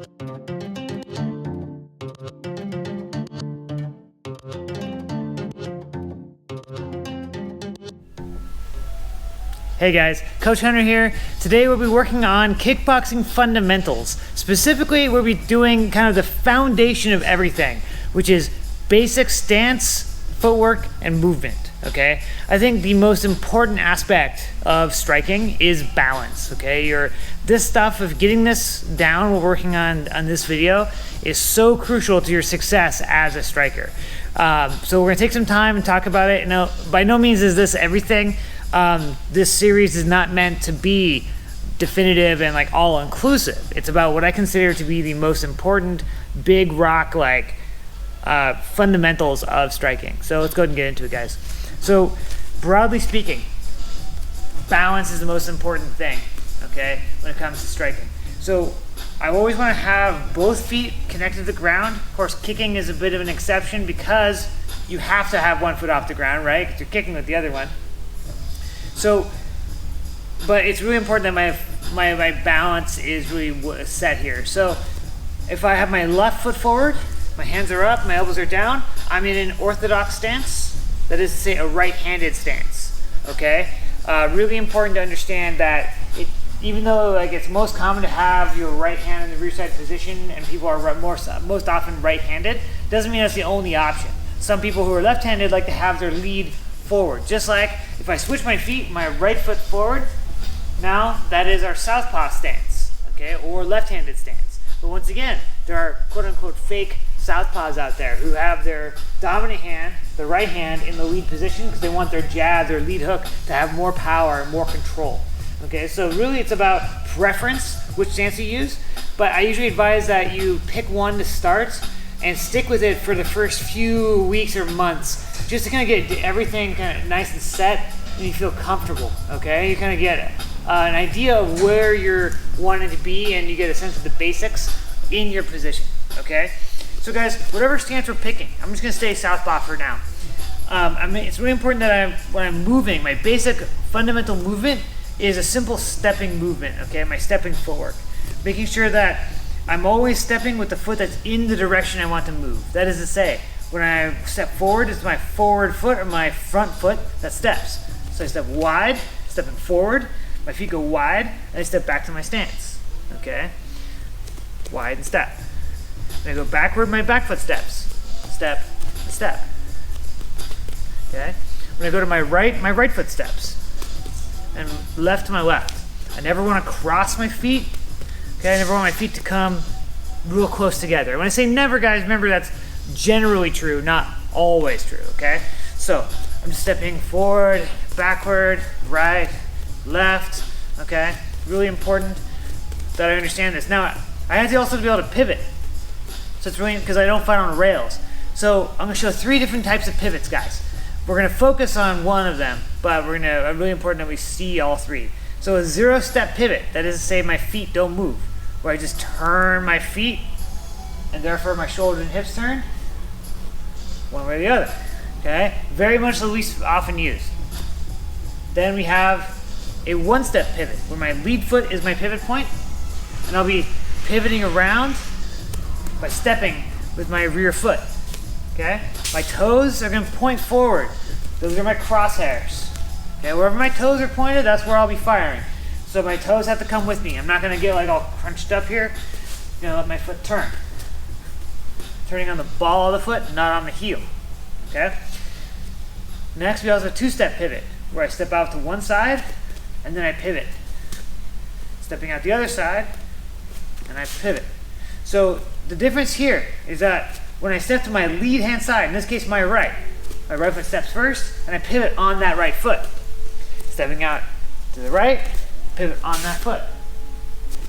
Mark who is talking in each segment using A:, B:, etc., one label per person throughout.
A: Hey guys, Coach Hunter here. Today we'll be working on kickboxing fundamentals. Specifically, we'll be doing kind of the foundation of everything, which is basic stance, footwork, and movement, okay? I think the most important aspect of striking is balance, okay? This stuff of getting this down, we're working on this video, is so crucial to your success as a striker. So we're gonna take some time and talk about it. Now, by no means is this everything. This series is not meant to be definitive and like all inclusive. It's about what I consider to be the most important big rock like fundamentals of striking. So let's go ahead and get into it, guys. So broadly speaking, balance is the most important thing, okay, when it comes to striking. So I always want to have both feet connected to the ground. Of course, kicking is a bit of an exception because you have to have one foot off the ground, right? Because you're kicking with the other one. So, but it's really important that my balance is really set here. So if I have my left foot forward, my hands are up, my elbows are down, I'm in an orthodox stance. That is to say, a right-handed stance, okay? Really important to understand that even though like it's most common to have your right hand in the rear side position and people are most often right-handed, doesn't mean that's the only option. Some people who are left-handed like to have their lead forward. Just like if I switch my feet, my right foot forward, now that is our southpaw stance, okay, or left-handed stance. But once again, there are quote-unquote fake southpaws out there who have their dominant hand, the right hand, in the lead position because they want their jab, their lead hook to have more power and more control. Okay, so really it's about preference, which stance you use, but I usually advise that you pick one to start and stick with it for the first few weeks or months just to kind of get everything kind of nice and set and you feel comfortable, okay? You kind of get an idea of where you're wanting to be and you get a sense of the basics in your position, okay? So guys, whatever stance we're picking, I'm just gonna stay southpaw for now. It's really important that when I'm moving, my basic fundamental movement is a simple stepping movement, okay? My stepping footwork. Making sure that I'm always stepping with the foot that's in the direction I want to move. That is to say, when I step forward, it's my forward foot or my front foot that steps. So I step wide, stepping forward, my feet go wide, and I step back to my stance, okay? Wide and step. Then I go backward, my back foot steps. Step, step, okay? When I go to my right foot steps. And left to my left. I never want to cross my feet, okay? I never want my feet to come real close together. When I say never, guys, remember that's generally true, not always true, okay? So I'm just stepping forward, backward, right, left, okay? Really important that I understand this. Now, I have to also be able to pivot. So it's really, because I don't fight on rails. So I'm gonna show 3 different types of pivots, guys. We're gonna focus on one of them, but it's really important that we see all 3. So a 0-step pivot, that is to say my feet don't move, where I just turn my feet and therefore my shoulders and hips turn one way or the other, okay? Very much the least often used. Then we have a 1-step pivot, where my lead foot is my pivot point, and I'll be pivoting around by stepping with my rear foot, okay? My toes are gonna point forward. Those are my crosshairs, okay? Wherever my toes are pointed, that's where I'll be firing. So my toes have to come with me. I'm not gonna get like all crunched up here. I'm gonna let my foot turn. Turning on the ball of the foot, not on the heel, okay? Next, we also have a 2-step pivot, where I step out to one side, and then I pivot. Stepping out the other side, and I pivot. So the difference here is that when I step to my lead hand side, in this case my right foot steps first, and I pivot on that right foot. Stepping out to the right, pivot on that foot.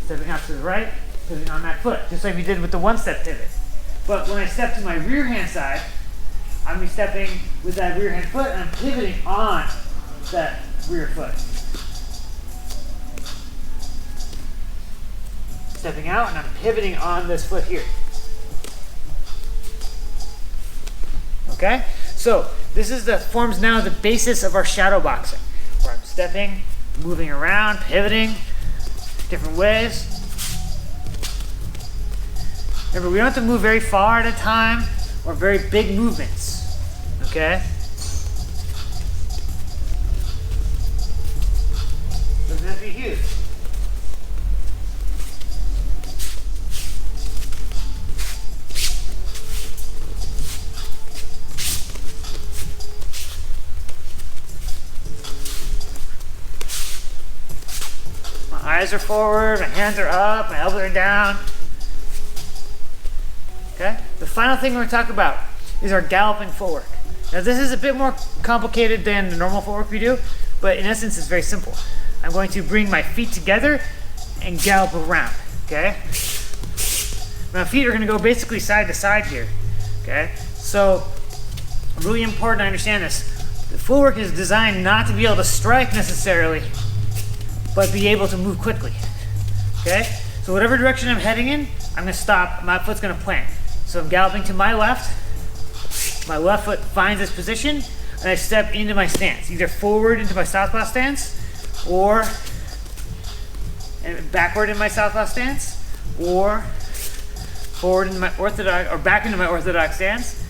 A: Stepping out to the right, pivoting on that foot, just like we did with the 1-step pivot. But when I step to my rear hand side, I'm going to be stepping with that rear hand foot, and I'm pivoting on that rear foot. Stepping out, and I'm pivoting on this foot here. Okay? So this forms now the basis of our shadow boxing, where I'm stepping, moving around, pivoting, different ways. Remember, we don't have to move very far at a time or very big movements, okay? Doesn't have to be huge. My eyes are forward, my hands are up, my elbows are down. Okay? The final thing we're going to talk about is our galloping footwork. Now this is a bit more complicated than the normal footwork we do, but in essence it's very simple. I'm going to bring my feet together and gallop around, okay? My feet are going to go basically side to side here, okay? So, really important to understand this. The footwork is designed not to be able to strike necessarily, but be able to move quickly, okay? So whatever direction I'm heading in, I'm going to stop, my foot's going to plant. So I'm galloping to my left foot finds its position, and I step into my stance, either forward into my southpaw stance, or backward in my southpaw stance, or forward into my orthodox, or back into my orthodox stance,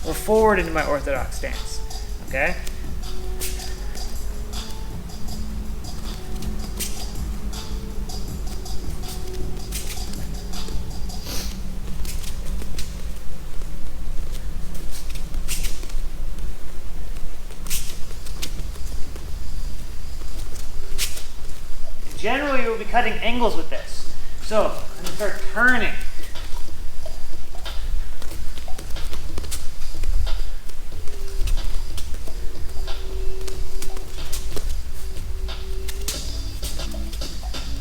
A: or forward into my orthodox stance, okay? Generally, we'll be cutting angles with this. So, I'm going to start turning.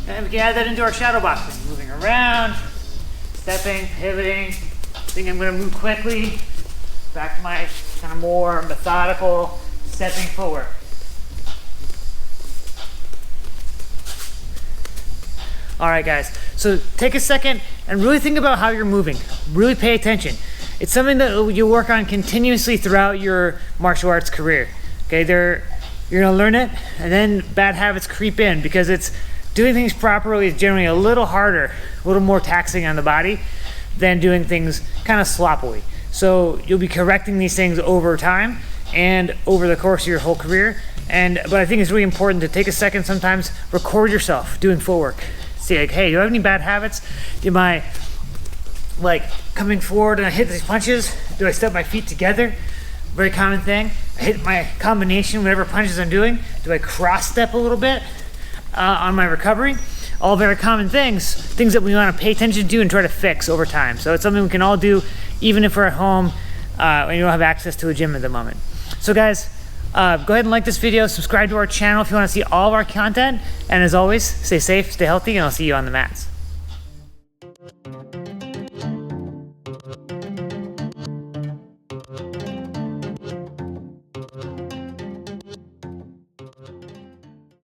A: And we can add that into our shadow boxing. Moving around, stepping, pivoting. I think I'm going to move quickly. Back to my kind of more methodical stepping forward. All right, guys, so take a second and really think about how you're moving. Really pay attention. It's something that you work on continuously throughout your martial arts career. Okay, you're gonna learn it, and then bad habits creep in because it's doing things properly is generally a little harder, a little more taxing on the body than doing things kind of sloppily. So you'll be correcting these things over time and over the course of your whole career. But I think it's really important to take a second sometimes, record yourself doing footwork. See, like, hey, do I have any bad habits? Am I like coming forward and I hit these punches? Do I step my feet together? Very common thing. I hit my combination, whatever punches I'm doing. Do I cross step a little bit on my recovery? All very common things that we want to pay attention to and try to fix over time. So it's something we can all do, even if we're at home and you don't have access to a gym at the moment. So guys, go ahead and like this video, subscribe to our channel if you want to see all of our content, and as always, stay safe, stay healthy, and I'll see you on the mats.